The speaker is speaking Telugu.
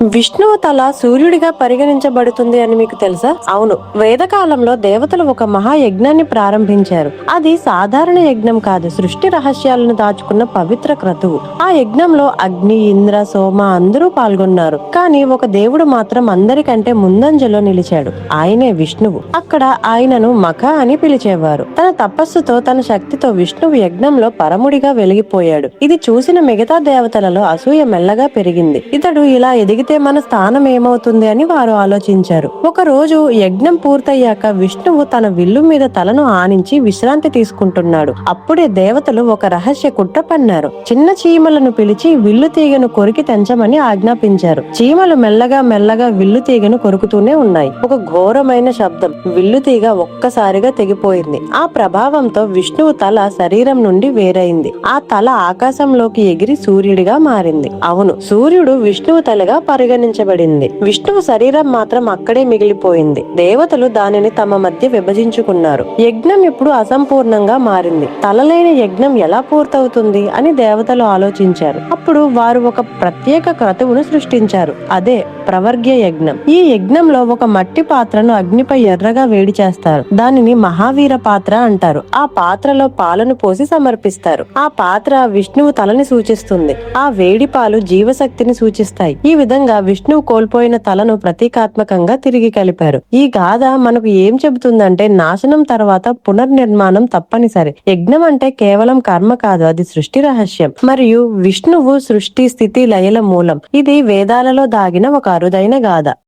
విష్ణువు తల సూర్యుడిగా పరిగణించబడుతుంది అని మీకు తెలుసా? అవును, వేదకాలంలో దేవతలు ఒక మహాయజ్ఞాన్ని ప్రారంభించారు. అది సాధారణ యజ్ఞం కాదు, సృష్టి రహస్యాలను దాచుకున్న పవిత్ర క్రతువు. ఆ యజ్ఞంలో అగ్ని, ఇంద్ర, సోమ అందరూ పాల్గొన్నారు. కానీ ఒక దేవుడు మాత్రం అందరికంటే ముందంజలో నిలిచాడు. ఆయనే విష్ణువు. అక్కడ ఆయనను మఖ అని పిలిచేవారు. తన తపస్సుతో, తన శక్తితో విష్ణువు యజ్ఞంలో పరముడిగా వెలిగిపోయాడు. ఇది చూసిన మిగతా దేవతలలో అసూయ మెల్లగా పెరిగింది. ఇతడు ఇలా ఎదిగితే మన స్థానం ఏమవుతుంది అని వారు ఆలోచించారు. ఒక రోజు యజ్ఞం పూర్తయ్యాక విష్ణువు తన విల్లు మీద తలను ఆనించి విశ్రాంతి తీసుకుంటున్నాడు. అప్పుడే దేవతలు ఒక రహస్య కుట్ర పన్నారు. చిన్న చీమలను పిలిచి విల్లు తీగను కొరికి తెంచమని ఆజ్ఞాపించారు. చీమలు మెల్లగా మెల్లగా విల్లు తీగను కొరుకుతూనే ఉన్నాయి. ఒక ఘోరమైన శబ్దం, విల్లు తీగ ఒక్కసారిగా తెగిపోయింది. ఆ ప్రభావంతో విష్ణువు తల శరీరం నుండి వేరైంది. ఆ తల ఆకాశంలోకి ఎగిరి సూర్యుడిగా మారింది. అవును, సూర్యుడు విష్ణువు తలగా పరిగణించబడింది. విష్ణువు శరీరం మాత్రం అక్కడే మిగిలిపోయింది. దేవతలు దానిని తమ మధ్య విభజించుకున్నారు. యజ్ఞం ఇప్పుడు అసంపూర్ణంగా మారింది. తలలేని యజ్ఞం ఎలా పూర్తవుతుంది అని దేవతలు ఆలోచించారు. అప్పుడు వారు ఒక ప్రత్యేక క్రతువును సృష్టించారు. అదే ప్రవర్గ్య యజ్ఞం. ఈ యజ్ఞంలో ఒక మట్టి పాత్రను అగ్నిపై ఎర్రగా వేడి చేస్తారు. దానిని మహావీర పాత్ర అంటారు. ఆ పాత్రలో పాలను పోసి సమర్పిస్తారు. ఆ పాత్ర విష్ణువు తలని సూచిస్తుంది. ఆ వేడి పాలు జీవశక్తిని సూచిస్తాయి. ఈ విధంగా విష్ణువు కోల్పోయిన తలను ప్రతీకాత్మకంగా తిరిగి కలిపారు. ఈ గాథ మనకు ఏం చెబుతుందంటే, నాశనం తర్వాత పునర్నిర్మాణం తప్పనిసరి. యజ్ఞం అంటే కేవలం కర్మ కాదు, అది సృష్టి రహస్యం. మరియు విష్ణువు సృష్టి, స్థితి, లయల మూలం. ఇది వేదాలలో దాగిన ఒక అరుదైన గాథ.